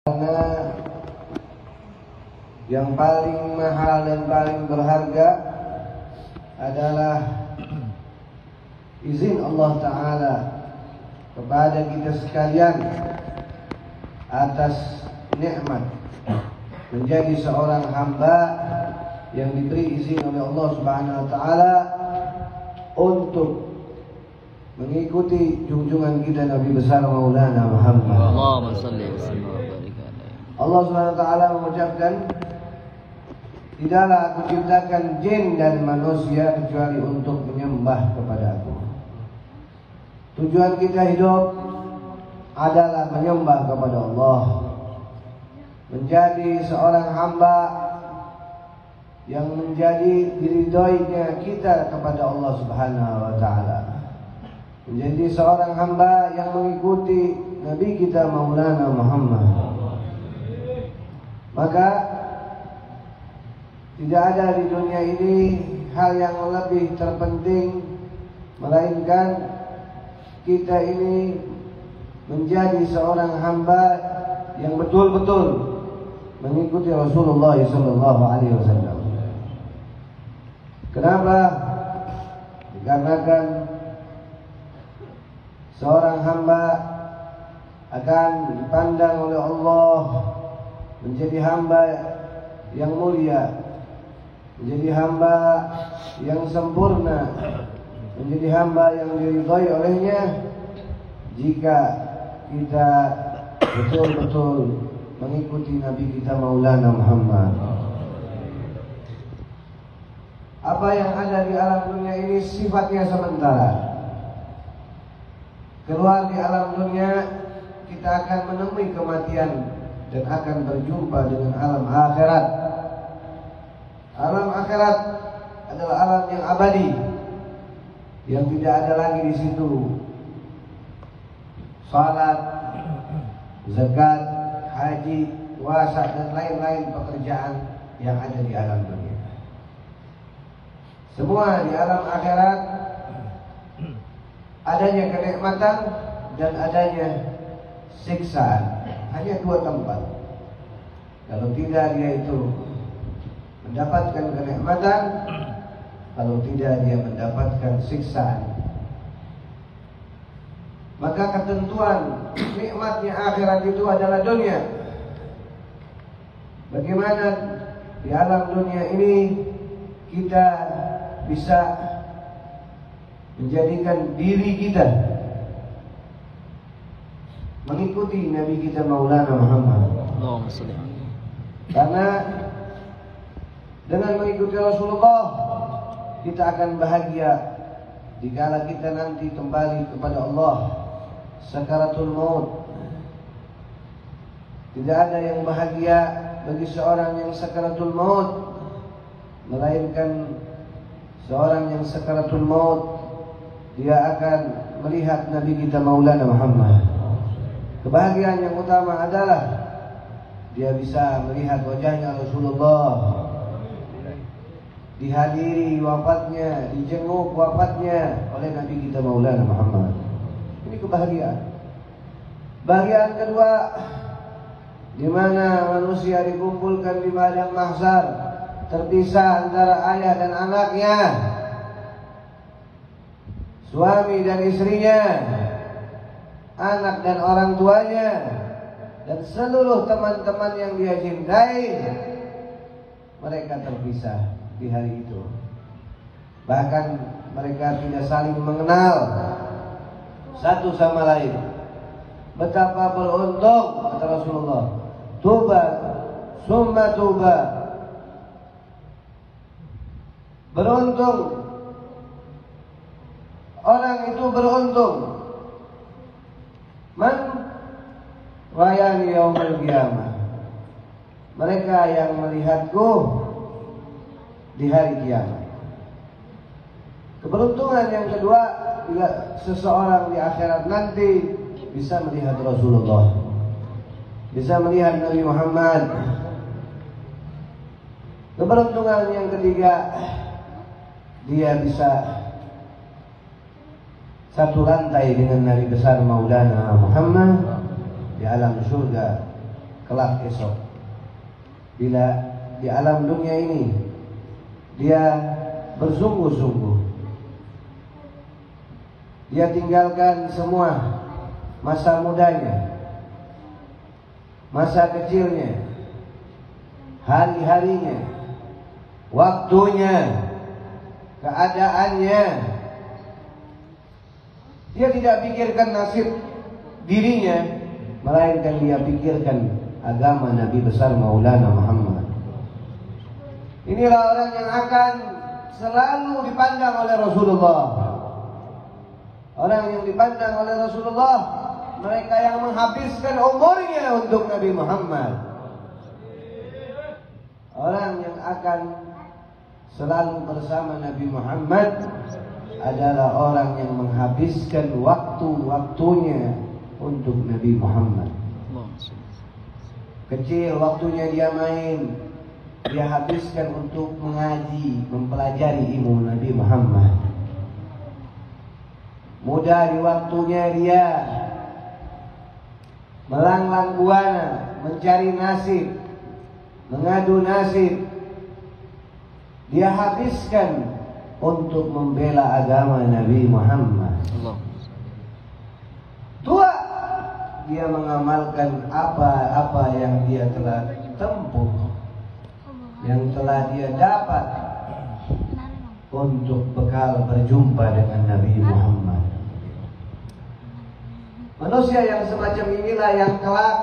Karena yang paling mahal dan paling berharga adalah izin Allah Ta'ala kepada kita sekalian atas nikmat menjadi seorang hamba yang diberi izin oleh Allah Subhanahu Wa Ta'ala untuk mengikuti junjungan kita Nabi besar Maulana Muhammad. Allahumma salli wa sallim wa barik alaihi. Allah Subhanahu Wa Ta'ala mengucapkan, tidaklah aku ciptakan jin dan manusia kecuali untuk menyembah kepada aku. Tujuan kita hidup adalah menyembah kepada Allah, menjadi seorang hamba yang menjadi diridhoinya kita kepada Allah Subhanahu Wa Ta'ala, menjadi seorang hamba yang mengikuti Nabi kita Maulana Muhammad. Maka tidak ada di dunia ini hal yang lebih terpenting melainkan kita ini menjadi seorang hamba yang betul-betul mengikuti Rasulullah sallallahu alaihi wasallam. Kenapa? Dikarenakan seorang hamba akan dipandang oleh Allah menjadi hamba yang mulia, menjadi hamba yang sempurna, menjadi hamba yang diridhai olehnya jika kita betul-betul mengikuti Nabi kita Maulana Muhammad. Apa yang ada di alam dunia ini sifatnya sementara. Keluar di alam dunia kita akan menemui kematian dan akan berjumpa dengan alam akhirat. Alam akhirat adalah alam yang abadi, yang tidak ada lagi di situ salat, zakat, haji, puasa dan lain-lain pekerjaan yang ada di alam dunia. Semua di alam akhirat adanya kenikmatan dan adanya siksaan. Hanya dua tempat. Kalau tidak dia itu mendapatkan kenikmatan, kalau tidak dia mendapatkan siksaan. Maka ketentuan nikmatnya akhirat itu adalah dunia. Bagaimana di alam dunia ini kita bisa menjadikan diri kita mengikuti Nabi kita Maulana Muhammad. Allahumma salli. Karena dengan mengikuti Rasulullah kita akan bahagia dikala kita nanti kembali kepada Allah. Sakaratul maut. Tidak ada yang bahagia bagi seorang yang sakaratul maut melainkan seorang yang sakaratul maut dia akan melihat Nabi kita Maulana Muhammad. Kebahagiaan yang utama adalah dia bisa melihat wajahnya Rasulullah, dihadiri wafatnya, dijenguk wafatnya oleh Nabi kita Maulana Muhammad. Ini kebahagiaan. Bahagiaan kedua, di mana manusia dikumpulkan di padang mahsyar, terpisah antara ayah dan anaknya, suami dan istrinya, anak dan orang tuanya, dan seluruh teman-teman yang dia cintai. Mereka terpisah di hari itu. Bahkan mereka tidak saling mengenal satu sama lain. Betapa beruntung, kata Rasulullah, tuba summa tuba, beruntung, orang itu beruntung. Man rayani yaumil qiyamah, mereka yang melihatku di hari kiamat. Keberuntungan yang kedua, bila seseorang di akhirat nanti bisa melihat Rasulullah, bisa melihat Nabi Muhammad. Keberuntungan yang ketiga, dia bisa satu lantai dengan Nabi besar Maulana Muhammad di alam surga kelak esok. Bila di alam dunia ini dia bersungguh-sungguh, dia tinggalkan semua masa mudanya, masa kecilnya, hari-harinya, waktunya, keadaannya. Dia tidak pikirkan nasib dirinya, melainkan dia pikirkan agama Nabi besar Maulana Muhammad. Inilah orang yang akan selalu dipandang oleh Rasulullah. Orang yang dipandang oleh Rasulullah, mereka yang menghabiskan umurnya untuk Nabi Muhammad. Orang yang akan selalu bersama Nabi Muhammad adalah orang yang menghabiskan waktu-waktunya untuk Nabi Muhammad. Kecil waktunya dia main, dia habiskan untuk mengaji, mempelajari ilmu Nabi Muhammad. Muda di waktunya dia melanglang buana, mencari nasib, mengadu nasib. Dia habiskan untuk membela agama Nabi Muhammad. Tua, dia mengamalkan apa-apa yang dia telah tempuh, yang telah dia dapat untuk bekal berjumpa dengan Nabi Muhammad. Manusia yang semacam inilah yang kelak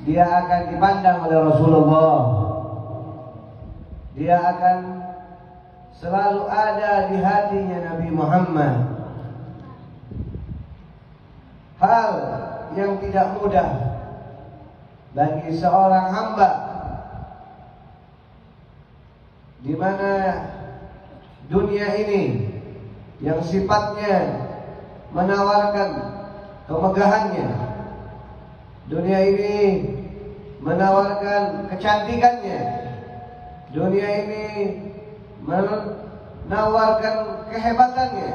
dia akan dipandang oleh Rasulullah. Dia akan selalu ada di hatinya Nabi Muhammad. Hal yang tidak mudah bagi seorang hamba di mana dunia ini yang sifatnya menawarkan kemegahannya, dunia ini menawarkan kecantikannya, dunia ini menawarkan kehebatannya,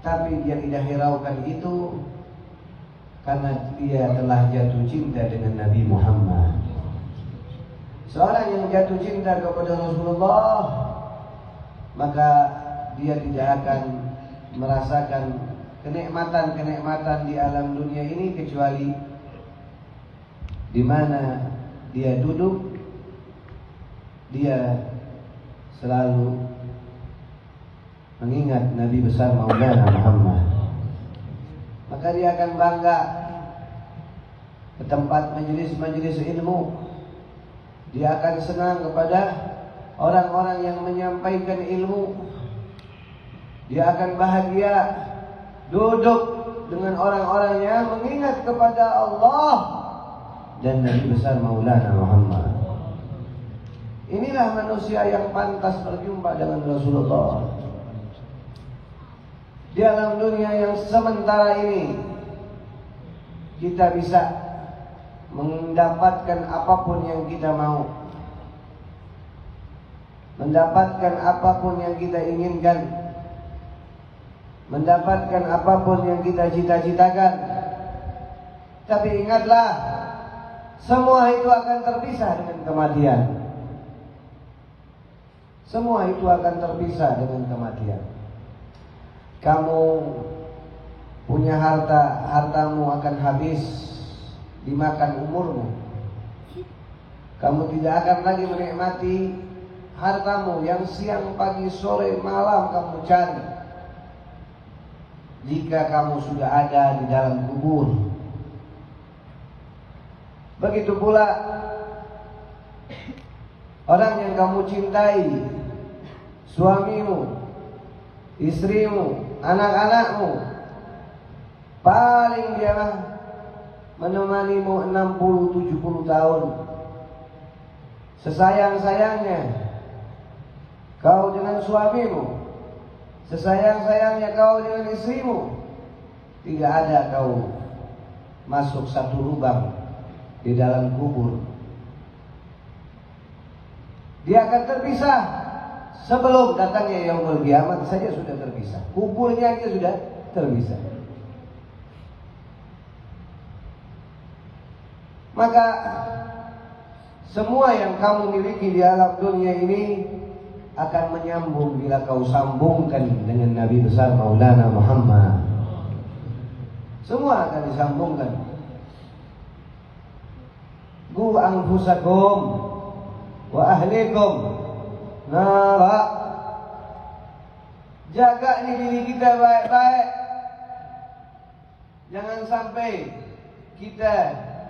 tapi dia tidak hiraukan itu karena dia telah jatuh cinta dengan Nabi Muhammad. Seorang yang jatuh cinta kepada Rasulullah, maka dia tidak akan merasakan kenikmatan-kenikmatan di alam dunia ini kecuali di mana dia duduk, dia selalu mengingat Nabi besar Maulana Muhammad. Maka dia akan bangga ke tempat majelis-majelis ilmu. Dia akan senang kepada orang-orang yang menyampaikan ilmu. Dia akan bahagia duduk dengan orang-orang yang mengingat kepada Allah dan Nabi besar Maulana Muhammad. Inilah manusia yang pantas berjumpa dengan Rasulullah. Di alam dunia yang sementara ini, kita bisa mendapatkan apapun yang kita mau, mendapatkan apapun yang kita inginkan, mendapatkan apapun yang kita cita-citakan. Tapi ingatlah, semua itu akan terpisah dengan kematian. Semua itu akan terpisah dengan kematian. Kamu punya harta, hartamu akan habis dimakan umurmu. Kamu tidak akan lagi menikmati hartamu yang siang, pagi, sore, malam kamu cari jika kamu sudah ada di dalam kubur. Begitu pula orang yang kamu cintai, suamimu, istrimu, anak-anakmu, paling dia menemanimu 60-70 tahun. Sesayang-sayangnya kau dengan suamimu, sesayang-sayangnya kau dengan istrimu, tidak ada kau masuk satu lubang di dalam kubur. Dia akan terpisah. Sebelum datangnya yaumul kiamat saja sudah terpisah. Kuburnya dia sudah terpisah. Maka semua yang kamu miliki di alam dunia ini akan menyambung bila kau sambungkan dengan Nabi besar Maulana Muhammad. Semua akan disambungkan. Qu anfusakum wa ahlikum nara. Jaga diri kita baik-baik. Jangan sampai kita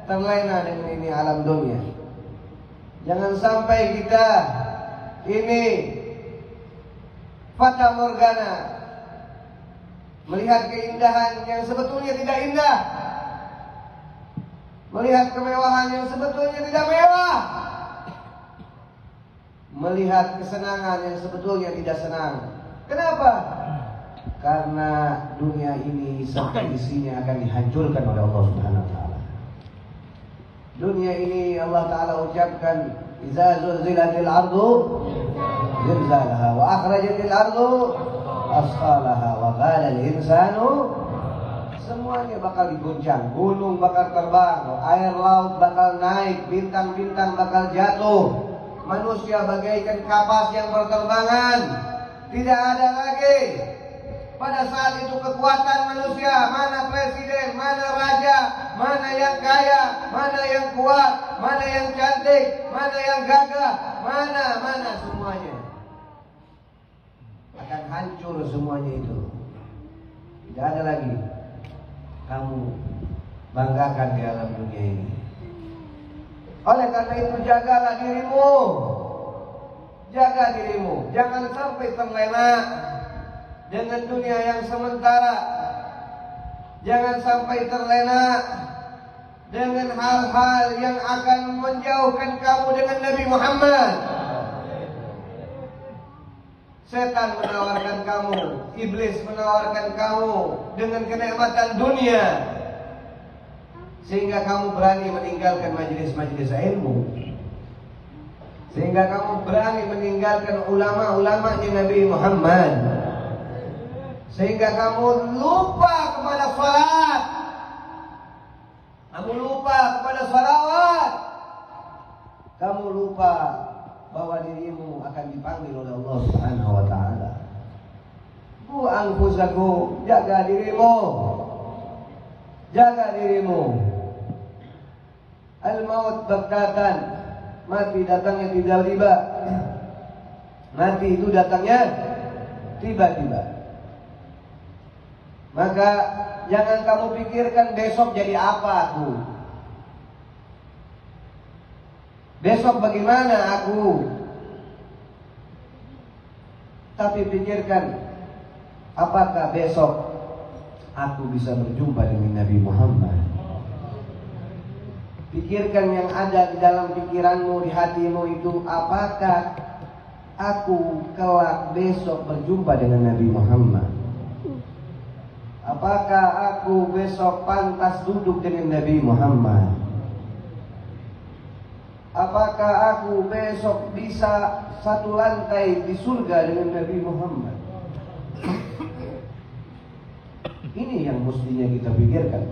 terlena dengan ini alam dunia. Jangan sampai kita ini fata morgana, melihat keindahan yang sebetulnya tidak indah, melihat kemewahan yang sebetulnya tidak mewah, melihat kesenangan yang sebetulnya tidak senang. Kenapa? Karena dunia ini sampai isinya akan dihancurkan oleh Allah Subhanahu wa taala. Dunia ini Allah taala ucapkan, "Idza zulzilatil ardu zilzalaha wa akhrajatil ardu asqalaha wa qala al insanu." Semuanya bakal diguncang, gunung bakal terbang, air laut bakal naik, bintang-bintang bakal jatuh. Manusia bagaikan kapas yang berterbangan. Tidak ada lagi pada saat itu kekuatan manusia. Mana presiden, mana raja, mana yang kaya, mana yang kuat, mana yang cantik, mana yang gagah, mana semuanya akan hancur semuanya itu. Tidak ada lagi kamu banggakan di alam dunia ini. Oleh karena itu jagalah dirimu. Jaga dirimu, jangan sampai terlena dengan dunia yang sementara. Jangan sampai terlena dengan hal-hal yang akan menjauhkan kamu dengan Nabi Muhammad. Setan menawarkan kamu, iblis menawarkan kamu dengan kenikmatan dunia, sehingga kamu berani meninggalkan majelis-majelis ilmu, sehingga kamu berani meninggalkan ulama-ulamanya Nabi Muhammad, sehingga kamu lupa kepada salat, kamu lupa kepada salawat, kamu lupa bahwa dirimu akan dipanggil oleh Allah Subhanahu wa taala. Qu anfusakum, jaga dirimu. Jaga dirimu. Al-maut baghtatan. Mati datangnya tiba-tiba. Mati itu datangnya tiba-tiba. Maka jangan kamu pikirkan besok jadi apa aku, besok bagaimana aku. Tapi pikirkan, apakah besok aku bisa berjumpa dengan Nabi Muhammad. Pikirkan yang ada di dalam pikiranmu, di hatimu itu, apakah aku kelak besok berjumpa dengan Nabi Muhammad. Apakah aku besok pantas duduk dengan Nabi Muhammad. Apakah aku besok bisa satu lantai di surga dengan Nabi Muhammad. Ini yang mestinya kita pikirkan.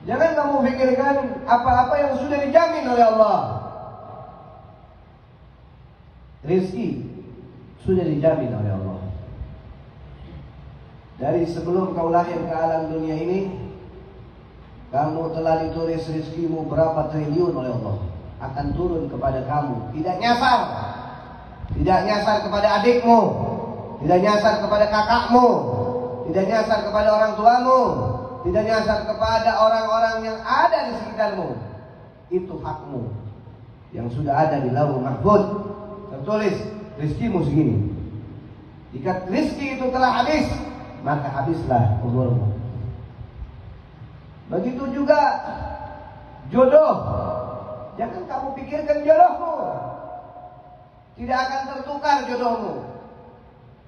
Jangan kamu pikirkan apa-apa yang sudah dijamin oleh Allah. Rizki sudah dijamin oleh Allah. Dari sebelum kau lahir ke alam dunia ini, kamu telah ditulis rizkimu berapa triliun oleh Allah. Akan turun kepada kamu. Tidak nyasar. Tidak nyasar kepada adikmu. Tidak nyasar kepada kakakmu. Tidak nyasar kepada orang tuamu. Tidak nyasar kepada orang-orang yang ada di sekitarmu. Itu hakmu yang sudah ada di Lauhul Mahfuz. Tertulis rizkimu segini. Jika rizki itu telah habis, maka habislah umurmu. Begitu juga jodoh. Jangan kamu pikirkan jodohmu. Tidak akan tertukar jodohmu.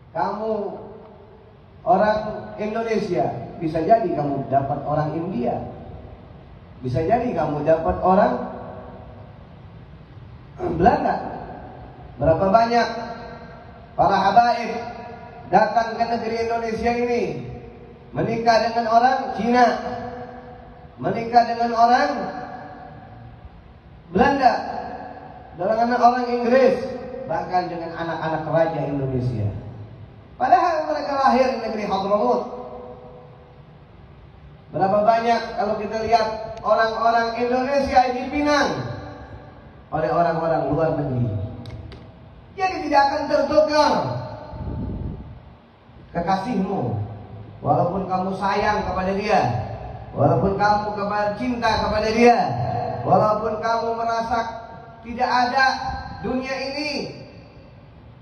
Kamu orang Indonesia, bisa jadi kamu dapat orang India. Bisa jadi kamu dapat orang Belanda. Berapa banyak para habaib datang ke negeri Indonesia ini, menikah dengan orang Cina, menikah dengan orang Belanda, dengan orang Inggris, bahkan dengan anak-anak raja Indonesia. Padahal mereka lahir di negeri Hadramut. Berapa banyak kalau kita lihat orang-orang Indonesia dipinang oleh orang-orang luar negeri. Jadi tidak akan tertukar kekasihmu, walaupun kamu sayang kepada dia, walaupun kamu cinta kepada dia, walaupun kamu merasa tidak ada dunia ini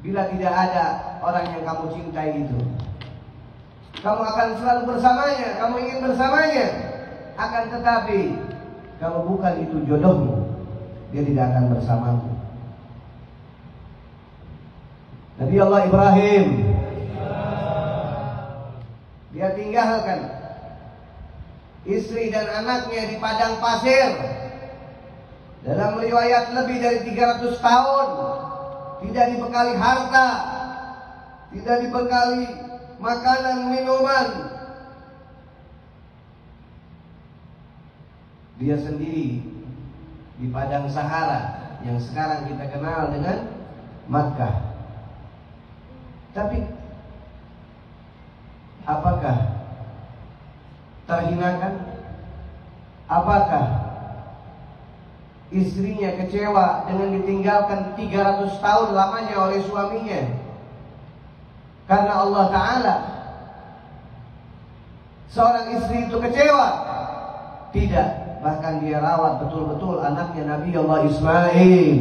bila tidak ada orang yang kamu cintai itu. Kamu akan selalu bersamanya, kamu ingin bersamanya, akan tetapi kamu bukan itu jodohmu, dia tidak akan bersamamu. Nabi Allah Ibrahim, dia tinggalkan istri dan anaknya di padang pasir. Dalam riwayat lebih dari 300 tahun, tidak dibekali harta, tidak dibekali makanan, minuman. Dia sendiri di padang Sahara yang sekarang kita kenal dengan Makkah. Tapi apakah terhinakan? Apakah istrinya kecewa dengan ditinggalkan 300 tahun lamanya oleh suaminya karena Allah Ta'ala? Seorang istri itu kecewa? Tidak. Bahkan dia rawat betul-betul anaknya Nabi Allah Ismail.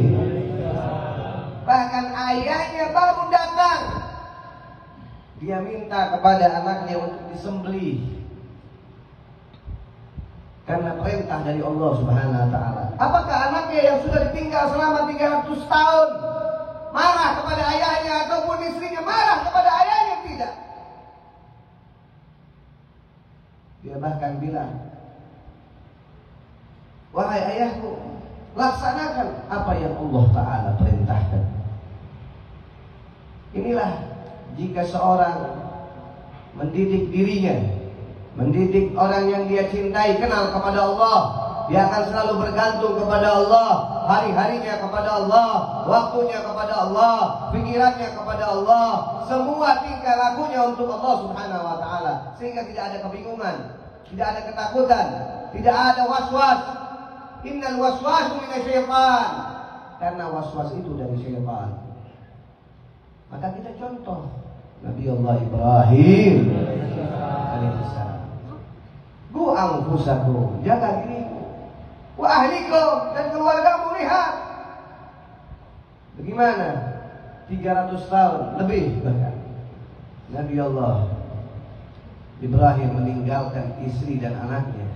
Bahkan ayahnya baru datang, dia minta kepada anaknya untuk disembelih karena perintah dari Allah Subhanahu wa Ta'ala. Apakah anaknya yang sudah ditinggal selama 300 tahun marah kepada ayahnya, ataupun istrinya marah kepada ayahnya? Tidak. Dia bahkan bilang, wahai ayahku, laksanakan apa yang Allah Ta'ala perintahkan. Inilah jika seorang mendidik dirinya, mendidik orang yang dia cintai kenal kepada Allah, dia akan selalu bergantung kepada Allah, hari-harinya kepada Allah, waktunya kepada Allah, pikirannya kepada Allah, semua tingkah lakunya untuk Allah Subhanahu wa Ta'ala, sehingga tidak ada kebingungan, tidak ada ketakutan, tidak ada waswas. Innal waswasu minasyaitan, karena waswas itu dari syaitan. Maka kita contoh Nabi Allah Ibrahim alaihissalam. Qu anfusakum, jaga dirimu, wa ahlikum, dan keluargamu. Lihat bagaimana 300 tahun lebih bahkan Nabi Allah Ibrahim meninggalkan istri dan anaknya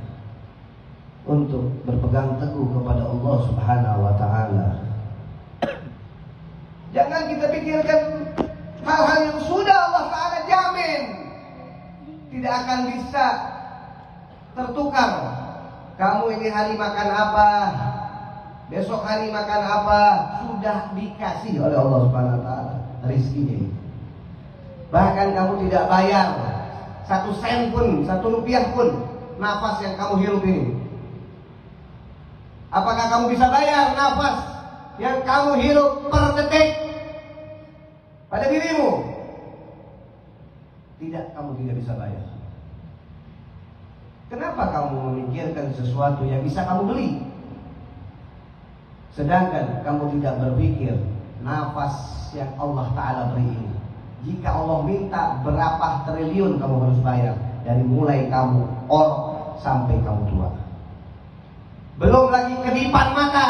untuk berpegang teguh kepada Allah Subhanahu wa Ta'ala. Jangan kita pikirkan hal-hal yang sudah Allah Ta'ala jamin tidak akan bisa tertukar. Kamu ini hari makan apa, besok hari makan apa, sudah dikasih oleh Allah Subhanahu wa Ta'ala rizkinya. Bahkan kamu tidak bayar 1 sen pun, 1 rupiah pun nafas yang kamu hirup ini. Apakah kamu bisa bayar nafas yang kamu hirup per detik pada dirimu? Tidak, kamu tidak bisa bayar. Kenapa kamu memikirkan sesuatu yang bisa kamu beli, sedangkan kamu tidak berpikir nafas yang Allah Ta'ala beri ini? Jika Allah minta berapa triliun kamu harus bayar, dari mulai kamu orok sampai kamu tua. Belum lagi kedipan mata,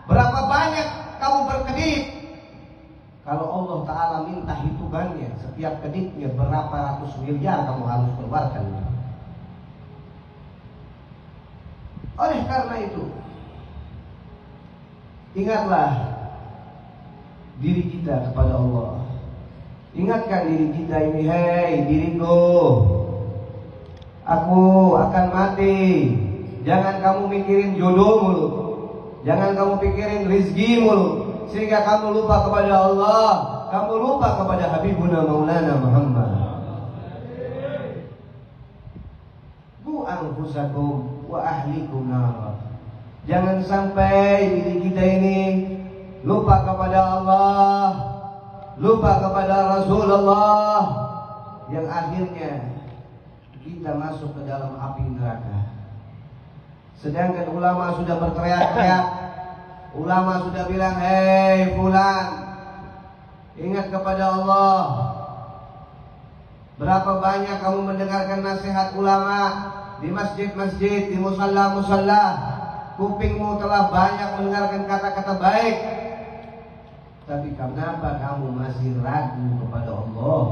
berapa banyak kamu berkedip. Kalau Allah Ta'ala minta hitungannya, setiap kedipnya berapa ratus miliar kamu harus keluarkan. Oleh karena itu, ingatlah diri kita kepada Allah. Ingatkan diri kita ini, hei diriku, aku akan mati. Jangan kamu mikirin jodoh mulu, jangan kamu pikirin rizki mulu, sehingga kamu lupa kepada Allah, kamu lupa kepada Habibuna Maulana Muhammad. Qu anfusakum, wa ahlikum nar. Jangan sampai diri kita ini lupa kepada Allah, lupa kepada Rasulullah, yang akhirnya kita masuk ke dalam api neraka. Sedangkan ulama sudah berteriak-teriak, ulama sudah bilang, hei fulan, ingat kepada Allah. Berapa banyak kamu mendengarkan nasihat ulama di masjid-masjid, di musalla-musalla. Kupingmu telah banyak mendengarkan kata-kata baik, tapi kenapa kamu masih ragu kepada Allah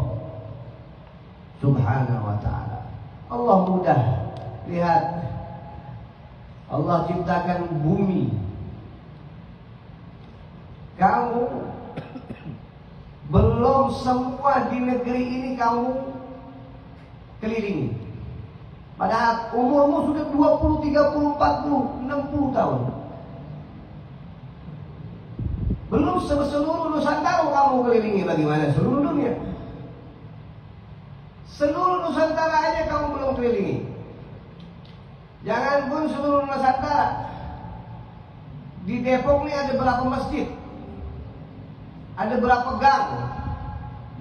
Subhanahu wa ta'ala? Allah mudah. Lihat, Allah ciptakan bumi. Kamu belum semua di negeri ini kamu kelilingi. Padahal umurmu sudah 20, 30, 40, 60 tahun. Belum seluruh Nusantara kamu kelilingi. Bagaimana seluruh dunia? Seluruh Nusantara aja kamu belum kelilingi. Jangan pun seluruh Nusantara. Di Depok ini ada berapa masjid? Ada berapa gang?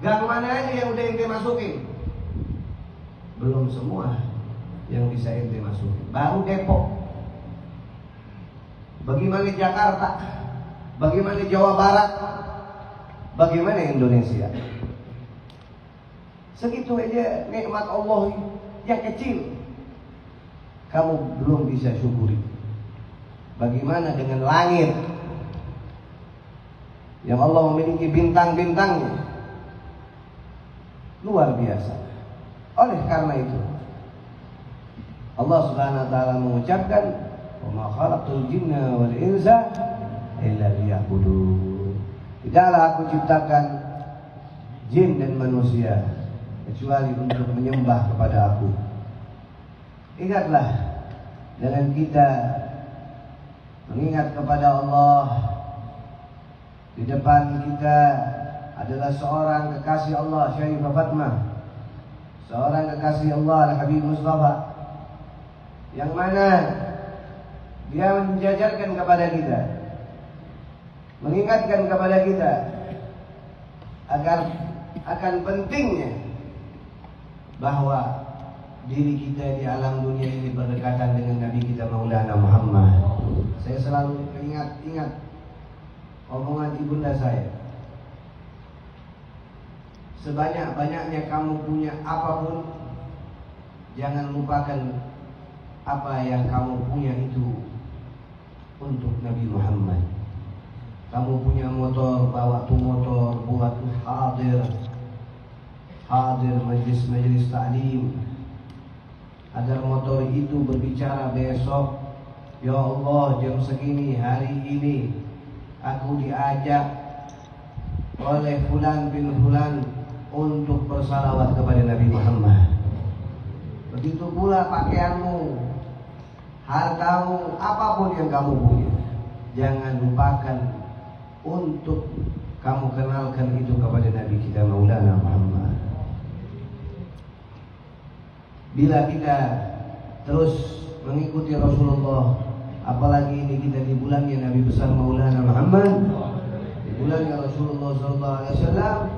Gang mana aja yang udah ente masukin? Belum semua yang bisa ente masukin. Baru Depok. Bagaimana Jakarta? Bagaimana Jawa Barat? Bagaimana Indonesia? Segitu aja nikmat Allah yang kecil, kamu belum bisa syukuri. Bagaimana dengan langit yang Allah memiliki bintang-bintangnya? Luar biasa. Oleh karena itu Allah Subhanahu wa ta'ala mengucapkan, "Wa ma khalaqtul jinna wal insa illa liya'budun." Tidaklah aku ciptakan jin dan manusia kecuali untuk menyembah kepada aku. Ingatlah, dengan kita mengingat kepada Allah, di depan kita adalah seorang kekasih Allah, Syarifah Fatmah, seorang kekasih Allah, Al-Habib Mustafa, yang mana dia menjajarkan kepada kita, mengingatkan kepada kita agar akan pentingnya bahwa diri kita di alam dunia ini berdekatan dengan Nabi kita Maulana Muhammad. Saya selalu ingat omongan ibunda saya. Sebanyak-banyaknya kamu punya apapun, jangan lupakan apa yang kamu punya itu untuk Nabi Muhammad. Kamu punya motor, bawa tuh motor buat hadir majlis ta'lim, agar motor itu berbicara besok, ya Allah, jam segini hari ini aku diajak oleh fulan bin fulan untuk bersalawat kepada Nabi Muhammad. Begitu pula pakaianmu, hartamu, apapun yang kamu punya, jangan lupakan untuk kamu kenalkan itu kepada Nabi kita Maulana Muhammad. Bila kita terus mengikuti Rasulullah, apalagi ini kita di bulannya Nabi besar Maulana Muhammad, di bulannya Rasulullah SAW,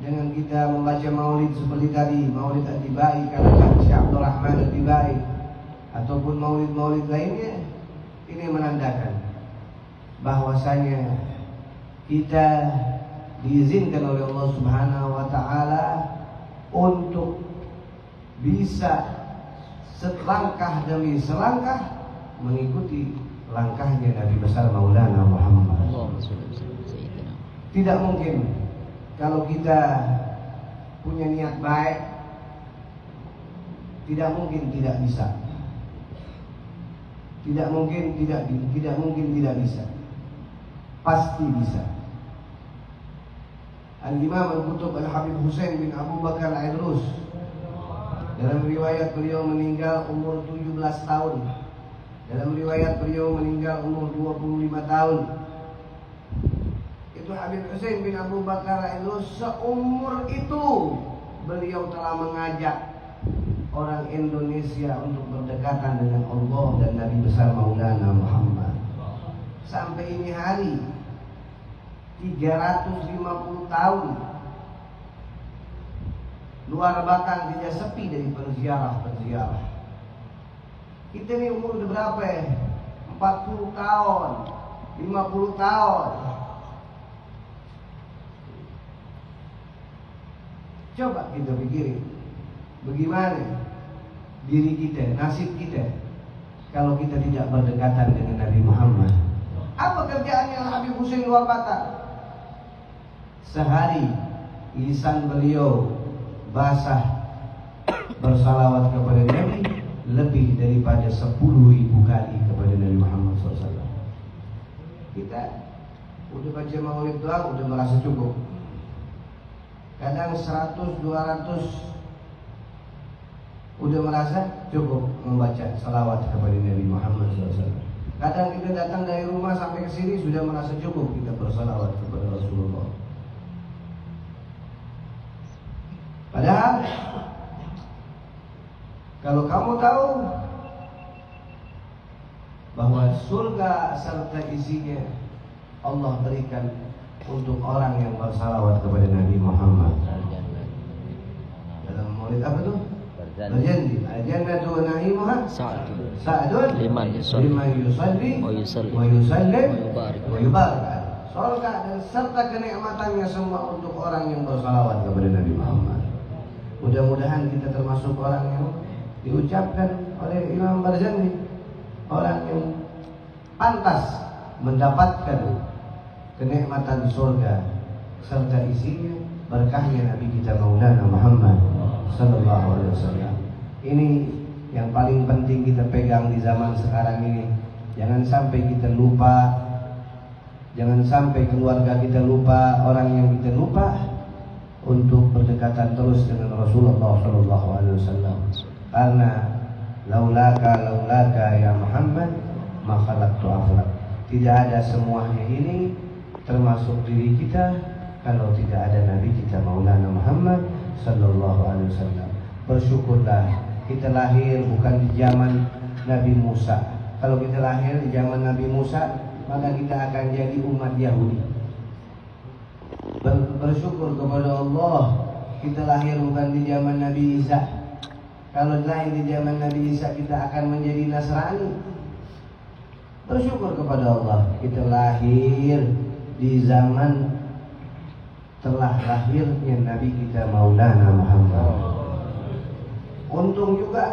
dengan kita membaca maulid seperti tadi, maulid Atibai kalangan Syekh Abdul Rahman Atibai, ataupun maulid-maulid lainnya, ini menandakan bahwasanya kita diizinkan oleh Allah Subhanahu wa ta'ala untuk bisa selangkah demi selangkah mengikuti langkahnya Nabi besar Maulana Muhammad. Tidak mungkin kalau kita punya niat baik, tidak mungkin tidak bisa. Tidak mungkin tidak bisa. Pasti bisa. Al-Imam Al-Qutub Al-Habib Husain bin Abu Bakar Al-Idrus, dalam riwayat beliau meninggal umur 17 tahun. Dalam riwayat beliau meninggal umur 25 tahun. Itu Habib Husain bin Abu Bakar Al-Idrus, seumur itu beliau telah mengajak orang Indonesia untuk berdekatan dengan Allah dan Nabi besar Maulana Muhammad. Sampai ini hari 350 tahun luar Batang tidak sepi dari penziarah. Kita ini umur udah berapa ya? 40 tahun, 50 tahun. Coba kita pikirin, bagaimana diri kita, nasib kita kalau kita tidak berdekatan dengan Nabi Muhammad. Apa kerjaannya Habib Hussein luar Batang? Sehari lisan beliau basah bersalawat kepada Nabi lebih daripada 10.000 kali kepada Nabi Muhammad SAW. Kita udah baca maulid doang udah merasa cukup. Kadang 100, 200 udah merasa cukup membaca salawat kepada Nabi Muhammad SAW. Kadang kita datang dari rumah sampai ke sini sudah merasa cukup kita bersalawat kepada Rasulullah. Padahal kalau kamu tahu bahwa surga serta isinya Allah berikan untuk orang yang bersalawat kepada Nabi Muhammad. Dalam maulid apa tuh? Berjanji. Al-jannatu wa na'imuha sa'adun liman yusalli wa yusallim wa yubarik. Surga dan serta kenikmatannya semua untuk orang yang bersalawat kepada Nabi Muhammad. Mudah-mudahan kita termasuk orang yang diucapkan oleh Imam Barzanji, orang yang pantas mendapatkan kenikmatan surga serta isinya berkahnya Nabi kita Maulana Muhammad sallallahu alaihi wasallam. Ini yang paling penting kita pegang di zaman sekarang ini. Jangan sampai kita lupa, jangan sampai keluarga kita lupa, orang yang kita lupa untuk berdekatan terus dengan Rasulullah sallallahu alaihi wasallam. Karena laulaka ya Muhammad ma khalaqtu aflak. Tidak ada semuanya ini termasuk diri kita kalau tidak ada Nabi kita Maulana Muhammad sallallahu alaihi wasallam. Bersyukurlah kita lahir bukan di zaman Nabi Musa. Kalau kita lahir di zaman Nabi Musa, maka kita akan jadi umat Yahudi. Bersyukur kepada Allah kita lahir bukan di zaman Nabi Isa. Kalau lahir di zaman Nabi Isa kita akan menjadi Nasrani. Bersyukur kepada Allah kita lahir di zaman telah lahirnya Nabi kita Maulana Muhammad. Untung juga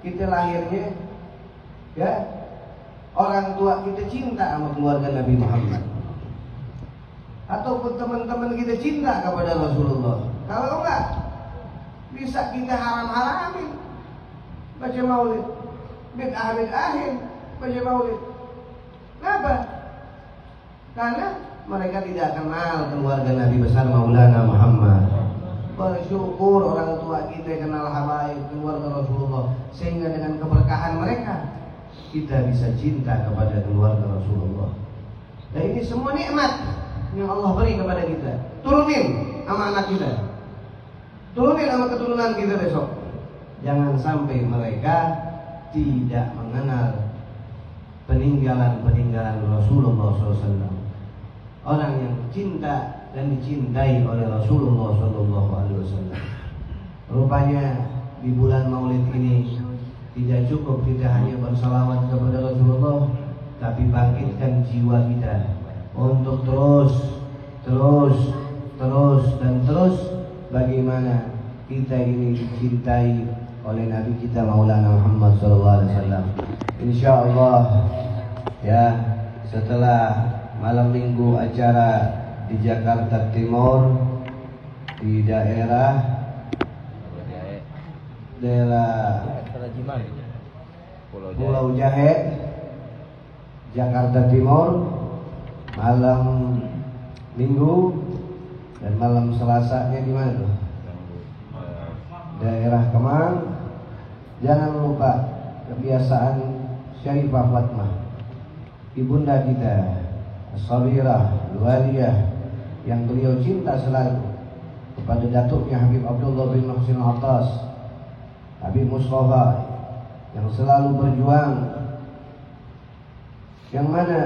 kita lahirnya ya orang tua kita cinta sama keluarga Nabi Muhammad. Ataupun teman-teman kita cinta kepada Rasulullah. Kalau enggak, bisa kita haram-haramin baca maulid, bid'ah-bid'ahin baca maulid. Kenapa? Karena mereka tidak kenal keluarga Nabi besar Maulana Muhammad. Bersyukur orang tua kita kenal habaib keluarga Rasulullah, sehingga dengan keberkahan mereka kita bisa cinta kepada keluarga Rasulullah. Dan ini semua nikmat yang Allah beri kepada kita. Turunin sama anak kita, turunin sama keturunan kita besok. Jangan sampai mereka tidak mengenal peninggalan Rasulullah SAW. Orang yang cinta dan dicintai oleh Rasulullah SAW. Rupanya di bulan Maulid ini tidak cukup kita hanya bersalawat kepada Rasulullah, tapi bangkitkan jiwa kita untuk terus bagaimana kita ini dicintai oleh Nabi kita Maulana Muhammad SAW. Insyaallah ya, setelah malam minggu acara di Jakarta Timur, di daerah Pulau Jahe, Jakarta Timur, malam minggu dan malam Selasanya di mana tuh? Daerah Kemang. Jangan lupa kebiasaan Syarifah Fatmah, ibunda kita As-Sabirah Al-Waliyah, yang beliau cinta selalu kepada datuknya Habib Abdullah bin Muhsin Atas, Habib Mustafa yang selalu berjuang. Yang mana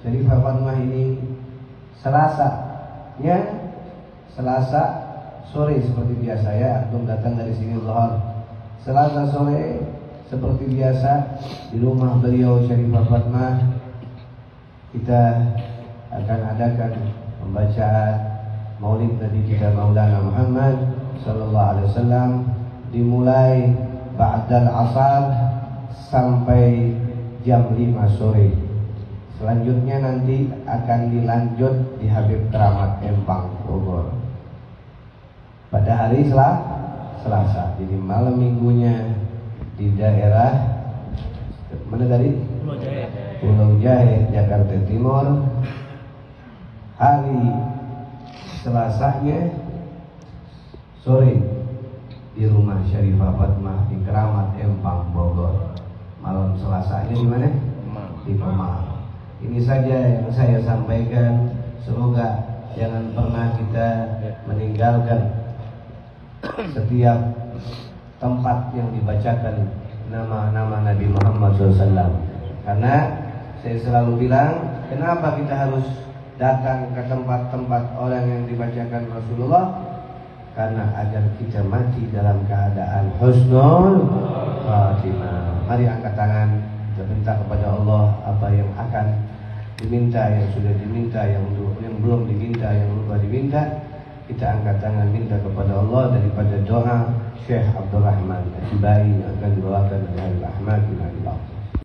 Syarifah Fatimah ini Selasa sore seperti biasa ya, antum datang dari sini zuhur. Selasa sore seperti biasa di rumah beliau Syarifah Fatimah kita akan adakan pembacaan Maulid Nabi kita Maulana Muhammad sallallahu alaihi wasallam, dimulai ba'dal asar sampai jam 5 sore. Selanjutnya nanti akan dilanjut di Habib Keramat Empang Bogor pada hari Selasa. Jadi malam minggunya di daerah mana tadi? Pulau Jahe, Jakarta Timur. Hari Selasanya sore di rumah Syarifah Fatimah di Keramat Empang Bogor. Malam Selasanya di mana? Di Kemang. Ini saja yang saya sampaikan. Semoga jangan pernah kita meninggalkan setiap tempat yang dibacakan nama-nama Nabi Muhammad SAW. Karena saya selalu bilang, kenapa kita harus datang ke tempat-tempat orang yang dibacakan Rasulullah? Karena agar kita mati dalam keadaan husnul khatimah. Mari angkat tangan, kita minta kepada Allah apa yang akan diminta, yang sudah diminta, yang belum diminta, yang lupa diminta. Kita angkat tangan minta kepada Allah daripada doa Syekh Abdul Rahman Al-Hibai yang akan dibawakan oleh Ahmad bin Abdullah.